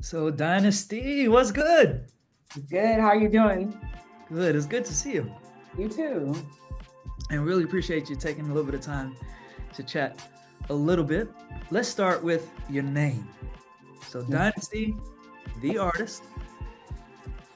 So Dynasty, what's good? Good. How you doing? Good. It's good to see you. You too. And really appreciate you taking a little bit of time to chat a little bit. Let's start with your name. So Dynasty The Artist,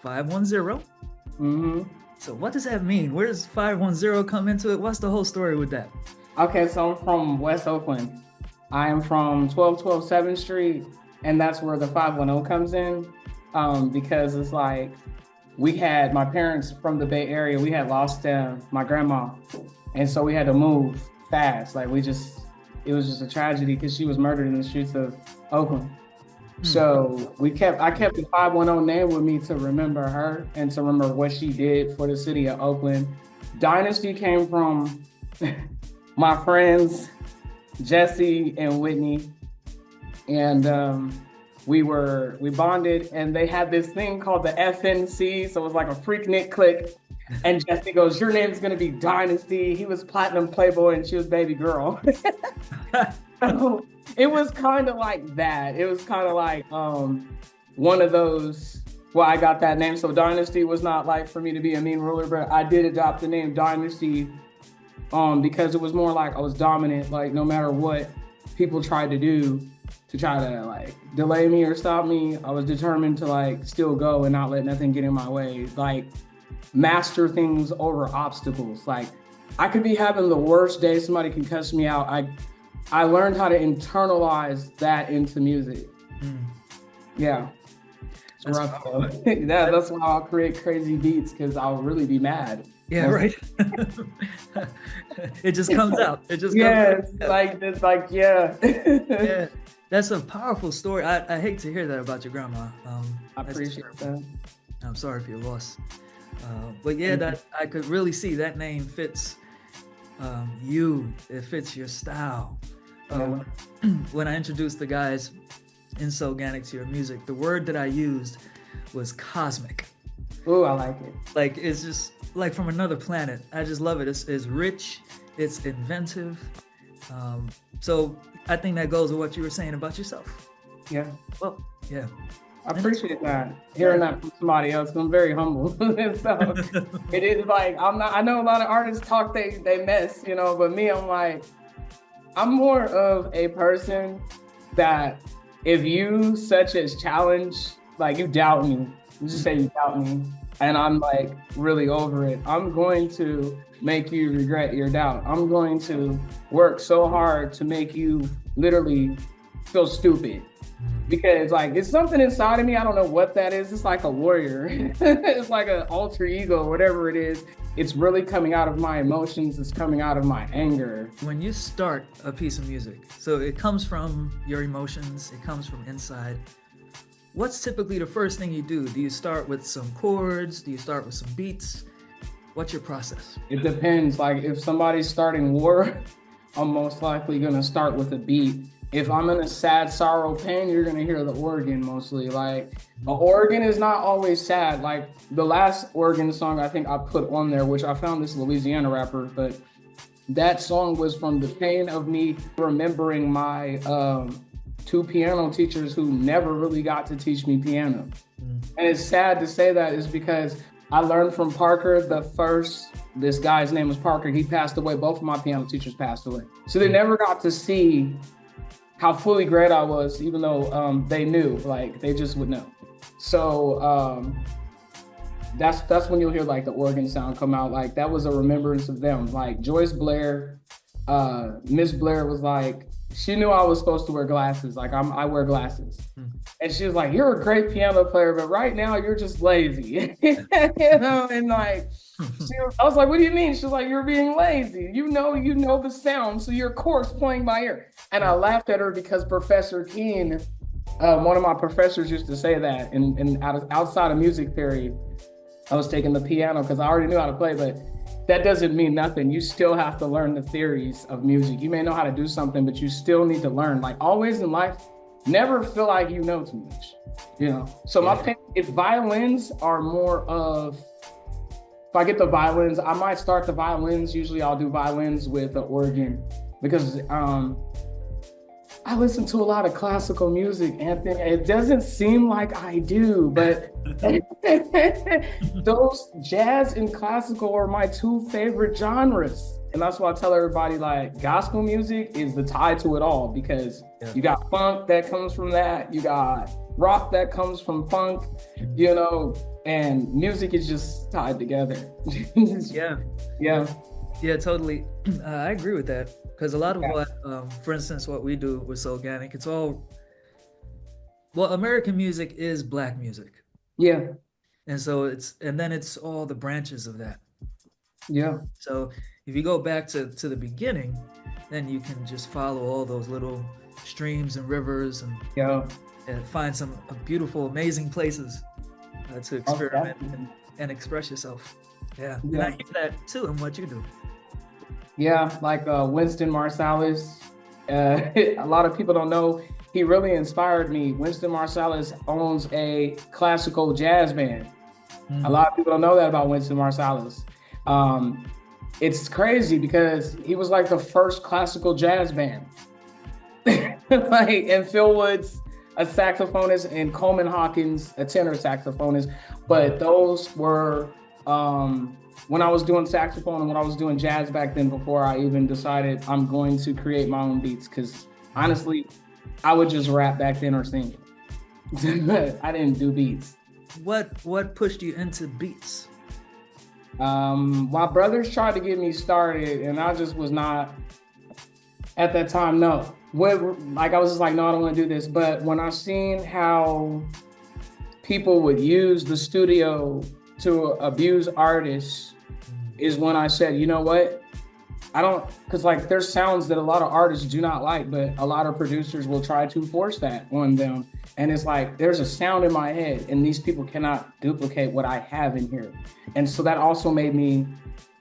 510. Mm-hmm. So what does that mean? Where does 510 come into it? What's the whole story with that? Okay, so I'm from West Oakland. I am from 1212 7th Street, and that's where the 510 comes in. Because it's like we had my parents from the Bay Area, we had lost my grandma. And so we had to move fast. It was just a tragedy because she was murdered in the streets of Oakland. So I kept the 510 name with me to remember her and to remember what she did for the city of Oakland. Dynasty came from my friends, Jesse and Whitney. And we bonded, and they had this thing called the FNC. So it was like a Freaknik clique. And Jesse goes, "Your name's gonna be Dynasty." He was platinum Playboy and she was baby girl. So it was kind of like that. It was kind of like one of those. Well, I got that name. So Dynasty was not like for me to be a mean ruler, but I did adopt the name Dynasty because it was more like I was dominant. Like no matter what people tried to do to try to like delay me or stop me, I was determined to like still go and not let nothing get in my way. Like master things over obstacles. Like I could be having the worst day, somebody can cuss me out. I learned how to internalize that into music. Yeah. It's rough though. That's why I'll create crazy beats, because I'll really be mad. Yeah, right. It just comes out. It just yeah. Yeah, that's a powerful story. I hate to hear that about your grandma. I appreciate that. I'm sorry for your loss. But yeah, that I could really see that name fits you. It fits your style. When I introduced the guys in Soulganic to your music, the word that I used was cosmic. Oh, I like it. Like it's just like from another planet. I just love it. It's rich. It's inventive. So I think that goes with what you were saying about yourself. Yeah. Well, yeah. I appreciate that. Hearing that from somebody else, I'm very humble. So it is like I know a lot of artists talk they mess, but me, I'm more of a person that if you such as challenge, like you doubt me, you just say you doubt me, and I'm like really over it, I'm going to make you regret your doubt. I'm going to work so hard to make you literally feel stupid. Because like it's something inside of me, I don't know what that is. It's like a warrior. It's like an alter ego, whatever it is. It's really coming out of my emotions. It's coming out of my anger. When you start a piece of music, so it comes from your emotions, it comes from inside. What's typically the first thing you do? Do you start with some chords? Do you start with some beats? What's your process? It depends. Like if somebody's starting war, I'm most likely gonna start with a beat. If I'm in a sad, sorrow, pain, you're gonna hear the organ mostly. Like an organ is not always sad. Like the last organ song I think I put on there, which I found this Louisiana rapper, but that song was from the pain of me remembering my two piano teachers who never really got to teach me piano. And it's sad to say that is because I learned from Parker this guy's name was Parker. He passed away. Both of my piano teachers passed away. So they never got to see how fully great I was, even though they knew, like they just would know. So that's when you'll hear like the organ sound come out. Like that was a remembrance of them. Like Joyce Blair, Miss Blair was like, she knew I was supposed to wear glasses. Like I wear glasses. And she was like, "You're a great piano player, but right now you're just lazy." And like, I was like, "What do you mean?" She was like, "You're being lazy. You know the sound, so you're of course playing by ear." And I laughed at her because Professor Keene, one of my professors used to say that. And outside of music theory, I was taking the piano because I already knew how to play, but that doesn't mean nothing. You still have to learn the theories of music. You may know how to do something, but you still need to learn. Like always in life, never feel like you know too much, So my opinion, if violins are more of, if I get the violins, I might start the violins. Usually I'll do violins with the organ because I listen to a lot of classical music, Anthony. It doesn't seem like I do, but those jazz and classical are my two favorite genres. And that's why I tell everybody, like, gospel music is the tie to it all, because you got funk that comes from that, you got rock that comes from funk, you know, and music is just tied together. Yeah, totally. I agree with that, because a lot of what, for instance, what we do with Soulganic, it's all, well, American music is Black music. Yeah. And so it's all the branches of that. Yeah. So if you go back to the beginning, then you can just follow all those little streams and rivers and find some beautiful, amazing places to experiment and express yourself. Yeah. And I hear that too in what you do. Yeah, like Winston Marsalis. A lot of people don't know, he really inspired me. Winston Marsalis owns a classical jazz band. A lot of people don't know that about Winston Marsalis. It's crazy because he was like the first classical jazz band. And Phil Woods, a saxophonist, and Coleman Hawkins, a tenor saxophonist. But those were when I was doing saxophone and when I was doing jazz back then, before I even decided I'm going to create my own beats, because honestly, I would just rap back then or sing. I didn't do beats. What pushed you into beats? My brothers tried to get me started, and I just was not, at that time, no. Like, I was just like, no, I don't want to do this. But when I seen how people would use the studio to abuse artists, is when I said, you know what? Because like, there's sounds that a lot of artists do not like, but a lot of producers will try to force that on them. And it's like, there's a sound in my head and these people cannot duplicate what I have in here. And so that also made me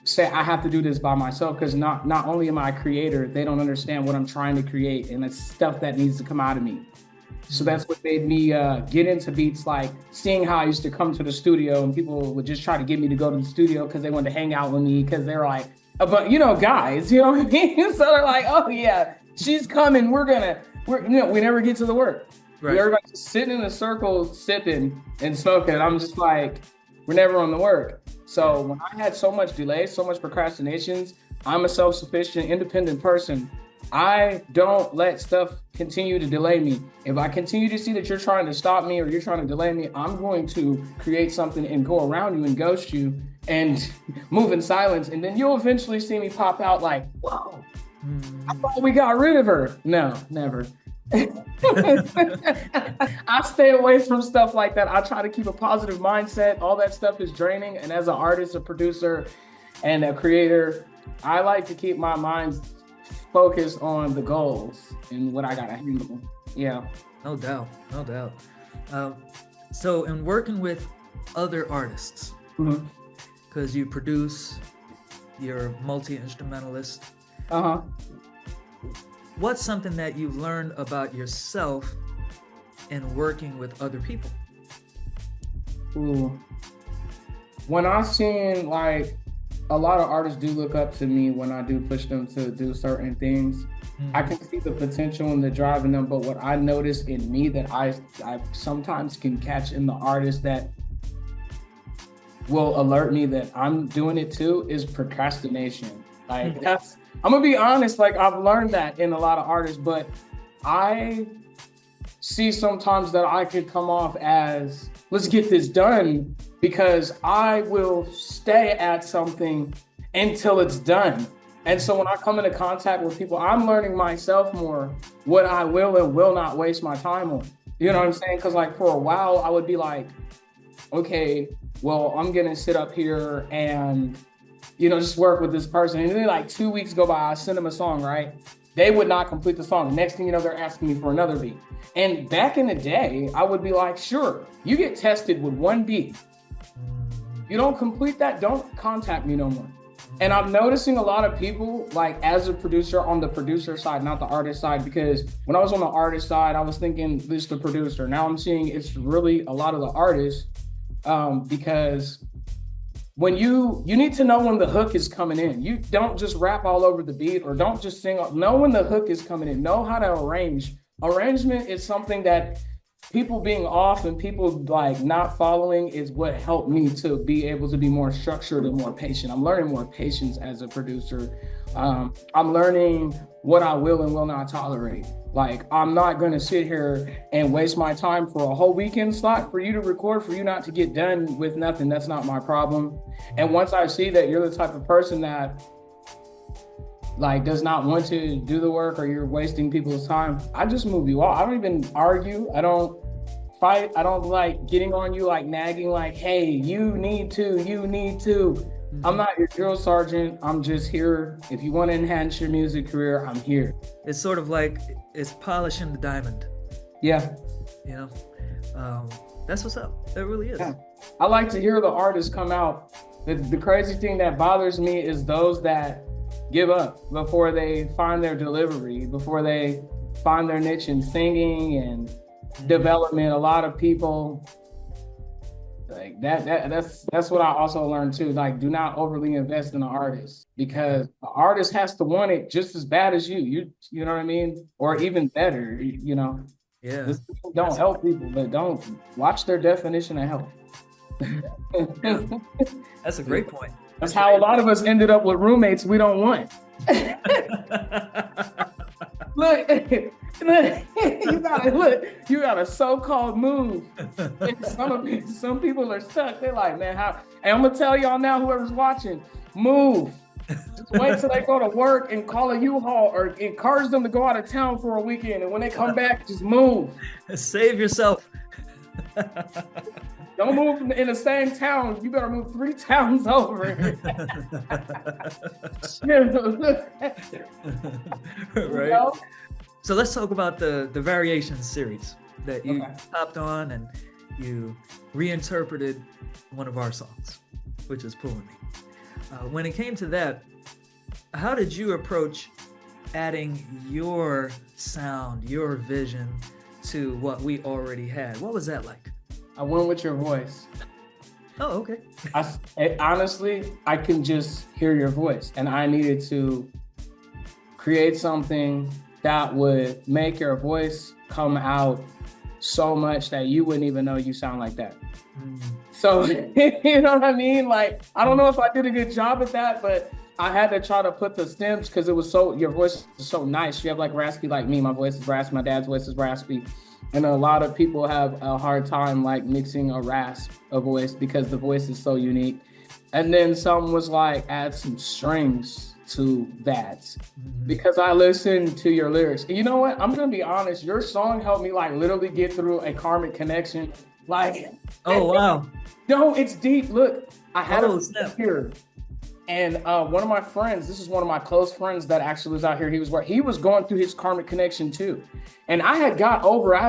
say, I have to do this by myself, because not only am I a creator, they don't understand what I'm trying to create, and it's stuff that needs to come out of me. So that's what made me get into beats, like seeing how I used to come to the studio and people would just try to get me to go to the studio because they wanted to hang out with me, because they're like, but you know, guys, you know what I mean? So they're like, oh yeah, she's coming. We never get to the work. Right. Everybody's just sitting in a circle, sipping and smoking. And I'm just like, we're never on the work. So when I had so much delay, so much procrastinations, I'm a self-sufficient, independent person. I don't let stuff continue to delay me. If I continue to see that you're trying to stop me or you're trying to delay me, I'm going to create something and go around you and ghost you and move in silence. And then you'll eventually see me pop out like, whoa, I thought we got rid of her. No, never. I stay away from stuff like that. I try to keep a positive mindset. All that stuff is draining. And as an artist, a producer, and a creator, I like to keep my mind focused on the goals and what I gotta handle. Yeah. No doubt. So in working with other artists, because you produce, you're multi-instrumentalist, what's something that you've learned about yourself in working with other people? Ooh. When I've seen, like, a lot of artists do look up to me when I do push them to do certain things. I can see the potential and the drive in them, but what I notice in me that I sometimes can catch in the artist that will alert me that I'm doing it too is procrastination. Like, that's, I'm gonna be honest, like, I've learned that in a lot of artists, but I see sometimes that I could come off as, let's get this done, because I will stay at something until it's done. And so when I come into contact with people, I'm learning myself more what I will and will not waste my time on. You know what I'm saying? Because like for a while, I would be like, okay, well, I'm gonna sit up here and, you know, just work with this person. And then like 2 weeks go by, I send them a song, right? They would not complete the song. Next thing you know, they're asking me for another beat. And back in the day, I would be like, sure, you get tested with one beat. You don't complete that, don't contact me no more. And I'm noticing a lot of people, like as a producer, on the producer side, not the artist side, because when I was on the artist side, I was thinking this the producer. Now I'm seeing it's really a lot of the artists, because when you need to know when the hook is coming in. You don't just rap all over the beat or don't just sing. Know when the hook is coming in. Know how to arrange arrangement is something that people being off and people like not following is what helped me to be able to be more structured and more patient. I'm learning more patience as a producer. I'm learning what I will and will not tolerate. Like, I'm not going to sit here and waste my time for a whole weekend slot for you to record, for you not to get done with nothing. That's not my problem. And once I see that you're the type of person that like does not want to do the work, or you're wasting people's time, I just move you off. I don't even argue. I don't fight. I don't like getting on you, like nagging, like, hey, you need to. I'm not your drill sergeant. I'm just here. If you want to enhance your music career, I'm here. It's sort of like it's polishing the diamond. Yeah. You know, that's what's up. It really is. Yeah. I like to hear the artists come out. The crazy thing that bothers me is those that give up before they find their delivery, before they find their niche in singing and development. A lot of people like that's what I also learned too. Like, do not overly invest in an artist, because the artist has to want it just as bad as you know what I mean, or even better, you know. Yeah. This don't help people, but don't watch their definition of help. Yeah. That's a great point. That's how a lot of us ended up with roommates we don't want. Look, you got a so-called move. Some people are stuck. They're like, man, how? And I'm gonna tell y'all now, whoever's watching, move. Just wait till they go to work and call a U-Haul, or encourage them to go out of town for a weekend. And when they come back, just move. Save yourself. Don't move in the same town. You better move 3 towns over. Right. You know? So let's talk about the Variations series that you hopped on, and you reinterpreted one of our songs, which is Pulling Me. When it came to that, how did you approach adding your sound, your vision to what we already had? What was that like? I went with your voice. Oh, okay. Honestly, I can just hear your voice, and I needed to create something that would make your voice come out so much that you wouldn't even know you sound like that. So, you know what I mean? Like, I don't know if I did a good job at that, but I had to try to put the stems, because it was your voice is so nice. You have like raspy like me. My voice is raspy. My dad's voice is raspy. And a lot of people have a hard time like mixing a voice, because the voice is so unique. And then someone was like, add some strings to that, because I listened to your lyrics. And you know what? I'm going to be honest. Your song helped me like literally get through a karmic connection. Like, oh, wow. No, it's deep. Look, I had a snap here. And one of my friends, this is one of my close friends that actually was out here. He was going through his karmic connection too. And I've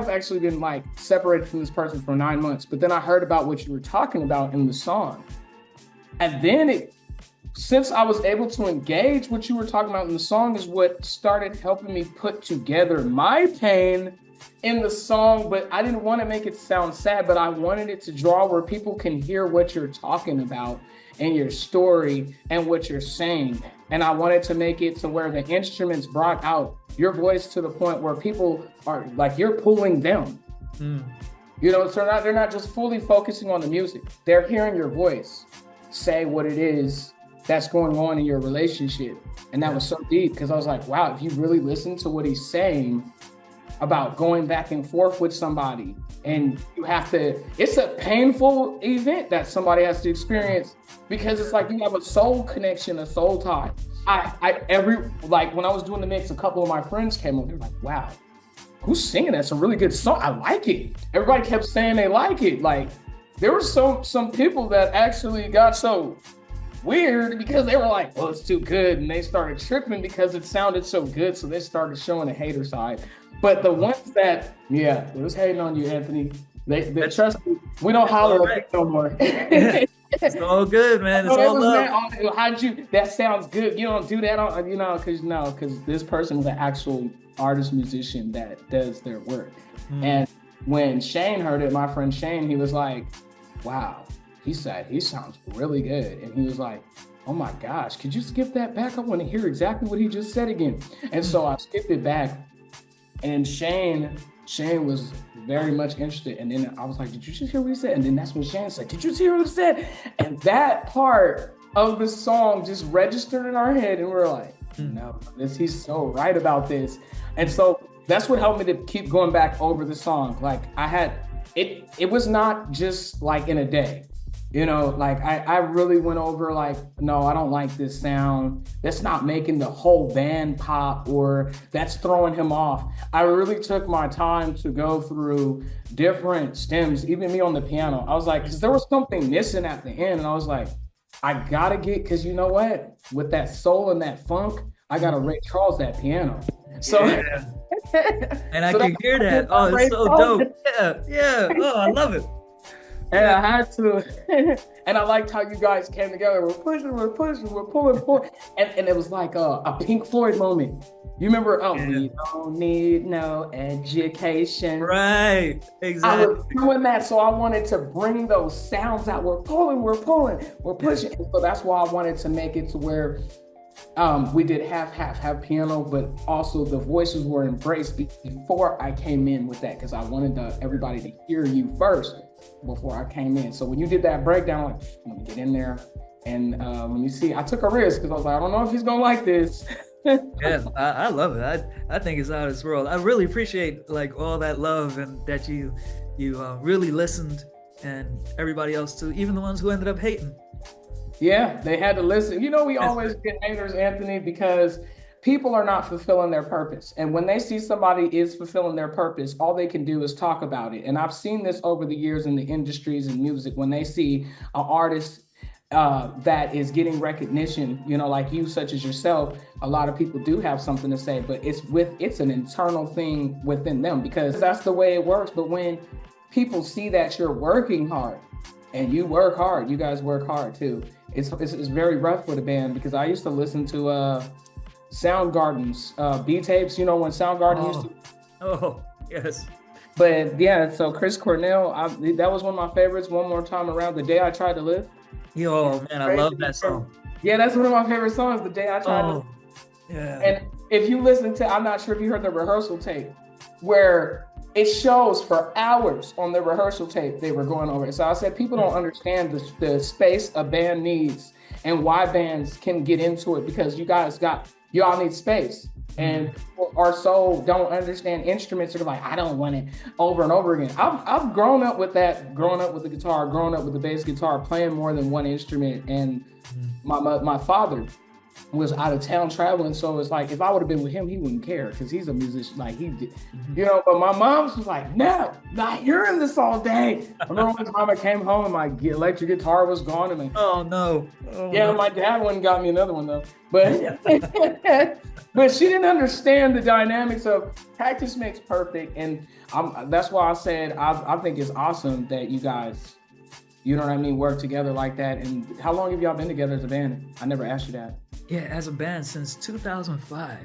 actually been like separated from this person for 9 months, but then I heard about what you were talking about in the song. And then since I was able to engage what you were talking about in the song, is what started helping me put together my pain in the song. But I didn't want to make it sound sad, but I wanted it to draw where people can hear what you're talking about and your story and what you're saying. And I wanted to make it to where the instruments brought out your voice to the point where people are like, you're pulling them. You know, so they're not just fully focusing on the music. They're hearing your voice say what it is that's going on in your relationship. And that was so deep, because I was like, wow, if you really listen to what he's saying about going back and forth with somebody, and it's a painful event that somebody has to experience, because it's like you have a soul connection, a soul tie. When I was doing the mix, a couple of my friends came up, they're like, wow, who's singing? That's a really good song. I like it. Everybody kept saying they like it. Like, there were some people that actually got so weird because they were like, well, it's too good. And they started tripping because it sounded so good. So they started showing a hater side. But the ones that, it was hating on you, Anthony. They trust me. We don't holler at no more. It's all good, man. It's all love. That sounds good. You don't do that, because this person is an actual artist musician that does their work. And when Shane heard it, my friend Shane, he was like, wow, he said, he sounds really good. And he was like, oh my gosh, could you skip that back? I want to hear exactly what he just said again. And so I skipped it back. And Shane was very much interested. And then I was like, did you just hear what he said? And then that's when Shane said, did you hear what he said? And that part of the song just registered in our head. And we were like, no, he's so right about this. And so that's what helped me to keep going back over the song. Like it was not just like in a day. You know, like I really went over like, no, I don't like this sound. That's not making the whole band pop, or that's throwing him off. I really took my time to go through different stems, even me on the piano. I was like, because there was something missing at the end. And I was like, I gotta get, because you know what? With that soul and that funk, I gotta Ray Charles that piano. So yeah. And I can hear that. Oh, it's so dope. Yeah. Oh, I love it. And I had to, and I liked how you guys came together. We're pushing, we're pulling. And it was like a Pink Floyd moment. You remember, we don't need no education. Right, exactly. I was doing that, so I wanted to bring those sounds out. We're pulling, we're pushing. And so that's why I wanted to make it to where we did half piano, but also the voices were embraced before I came in with that, because I wanted everybody to hear you first before I came in. So when you did that breakdown, like, let me get in there. And when you see, I took a risk because I was like, I don't know if he's gonna like this. Yeah, I love it. I think it's out of this world. I really appreciate like all that love, and that you really listened, and everybody else too, even the ones who ended up hating. Yeah, they had to listen. You know, we always get haters, Anthony, because people are not fulfilling their purpose. And when they see somebody is fulfilling their purpose, all they can do is talk about it. And I've seen this over the years in the industries and music, when they see an artist that is getting recognition, you know, like you, such as yourself, a lot of people do have something to say, but it's an internal thing within them, because that's the way it works. But when people see that you're working hard, and you work hard, you guys work hard too. It's very rough for the band, because I used to listen to Soundgarden's B-tapes, you know, when Soundgarden used to. Oh, yes. But yeah, so Chris Cornell, that was one of my favorites. One More Time Around, The Day I Tried to Live. Yo, man, I love that song. Yeah, that's one of my favorite songs, The Day I Tried to Live. Yeah. And if you listen to, I'm not sure if you heard the rehearsal tape, where it shows for hours on the rehearsal tape they were going over it. So I said, people don't understand the space a band needs and why bands can get into it, because y'all need space. And people are so don't understand instruments. They're like, I don't want it over and over again. I've grown up with that, growing up with the guitar, growing up with the bass guitar, playing more than one instrument. And my father was out of town traveling, so it's like if I would have been with him, he wouldn't care, because he's a musician, like he did, you know. But my mom was like, no, not hearing this all day. I remember one time I came home and my electric guitar was gone, and oh no. My dad went and got me another one though. But but she didn't understand the dynamics of practice makes perfect, and that's why I said I think it's awesome that you guys, you know what I mean, work together like that. And how long have y'all been together as a band? I never asked you that. Yeah, as a band since 2005.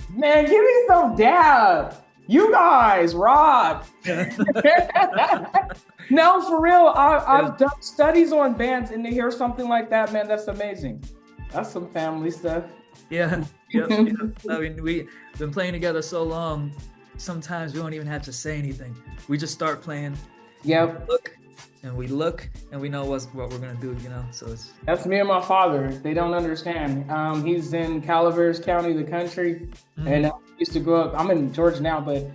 Man, give me some dab. You guys rock. No, for real. I've done studies on bands, and to hear something like that, man, that's amazing. That's some family stuff. Yeah. Yep. I mean, we've been playing together so long, sometimes we don't even have to say anything. We just start playing. Yep. We look and we know what we're gonna do, you know. So that's me and my father. They don't understand. He's in Calaveras County, the country, and I used to go up. I'm in Georgia now, but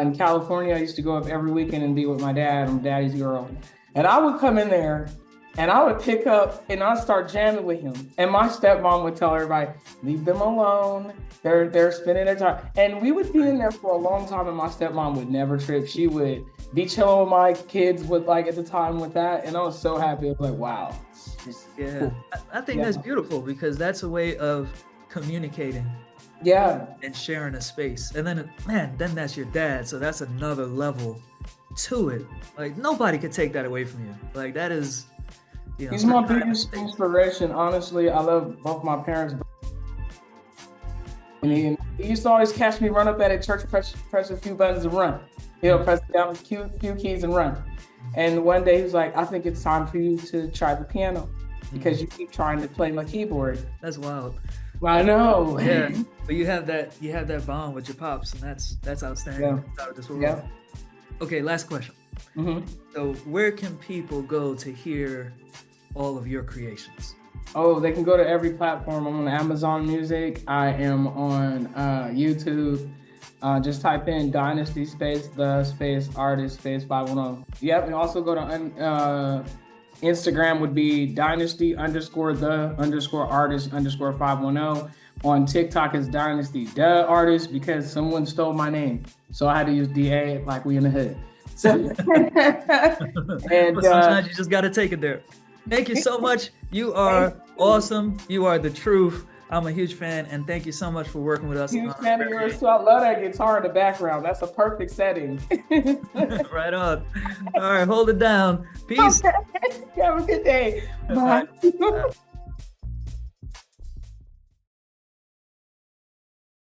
in California, I used to go up every weekend and be with my dad. I'm daddy's girl, and I would come in there and I would pick up and I'd start jamming with him. And my stepmom would tell everybody, leave them alone. They're spending their time. And we would be in there for a long time, and my stepmom would never trip. She would be chilling with my kids with like at the time with that. And I was so happy. I was like, wow. Yeah. Cool. I think that's beautiful, because that's a way of communicating. Yeah. And sharing a space. And then, man, then that's your dad. So that's another level to it. Like, nobody could take that away from you. Like, that is, you know. He's my biggest inspiration. Honestly, I love both my parents. And he used to always catch me run up at a church, press a few buttons and run. Press down a few keys and run. And one day he was like, I think it's time for you to try the piano, because you keep trying to play my keyboard. That's wild. I know. Yeah, but you have that bond with your pops, and that's outstanding. Yeah. Out of this world. Yeah. Okay, last question. So where can people go to hear all of your creations? Oh, they can go to every platform. I'm on Amazon Music. I am on YouTube. Just type in Dynasty the artist 510. Yep, and also go to Instagram would be Dynasty the artist 510. On TikTok is Dynasty The Artist because someone stole my name. So I had to use DA like we in the hood. So, and sometimes you just got to take it there. Thank you so much. You are awesome. You are the truth. I'm a huge fan, and thank you so much for working with us. Huge fan of yours too. I love that guitar in the background. That's a perfect setting. Right on. All right, hold it down. Peace. Have a good day. Bye.